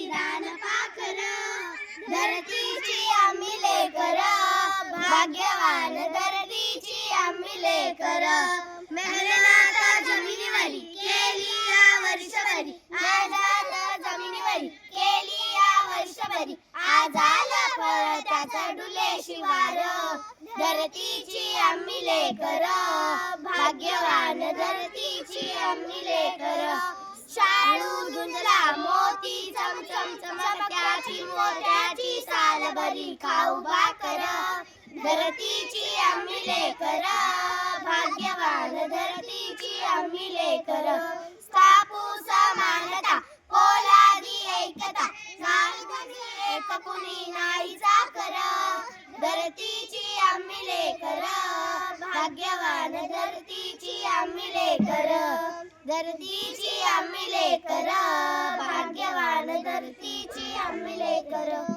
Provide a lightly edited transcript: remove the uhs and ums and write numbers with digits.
दान पाखर, धरतीची आम्ही लेकर, भाग्यवान धरतीची आम्ही लेकर. मेहनत जमिनीवरी केली या वर्षभरी, आज आलं जमिनीवरी केली या वर्षभरी, आज आलं फळ त्याचं डुले शिवार. धरतीची आम्ही लेकर, भाग्यवान धरतीची आम्ही लेकर. शाळू झुंजला मोती चमचम चमकत्याची, मोत्याची साल भरी खाऊ भाकर. धरतीची आम्ही लेकर, भाग्यवान धरतीची आम्ही लेकर. स्थापू समानता पोलादी ऐकता, नाही एक कुणी नाही चाकर. धरतीची आम्ही लेकर, भाग्यवान धरतीची आम्ही लेकर. धरतीची आम्ही लेकर, भाग्यवान धरतीची आम्ही लेकर.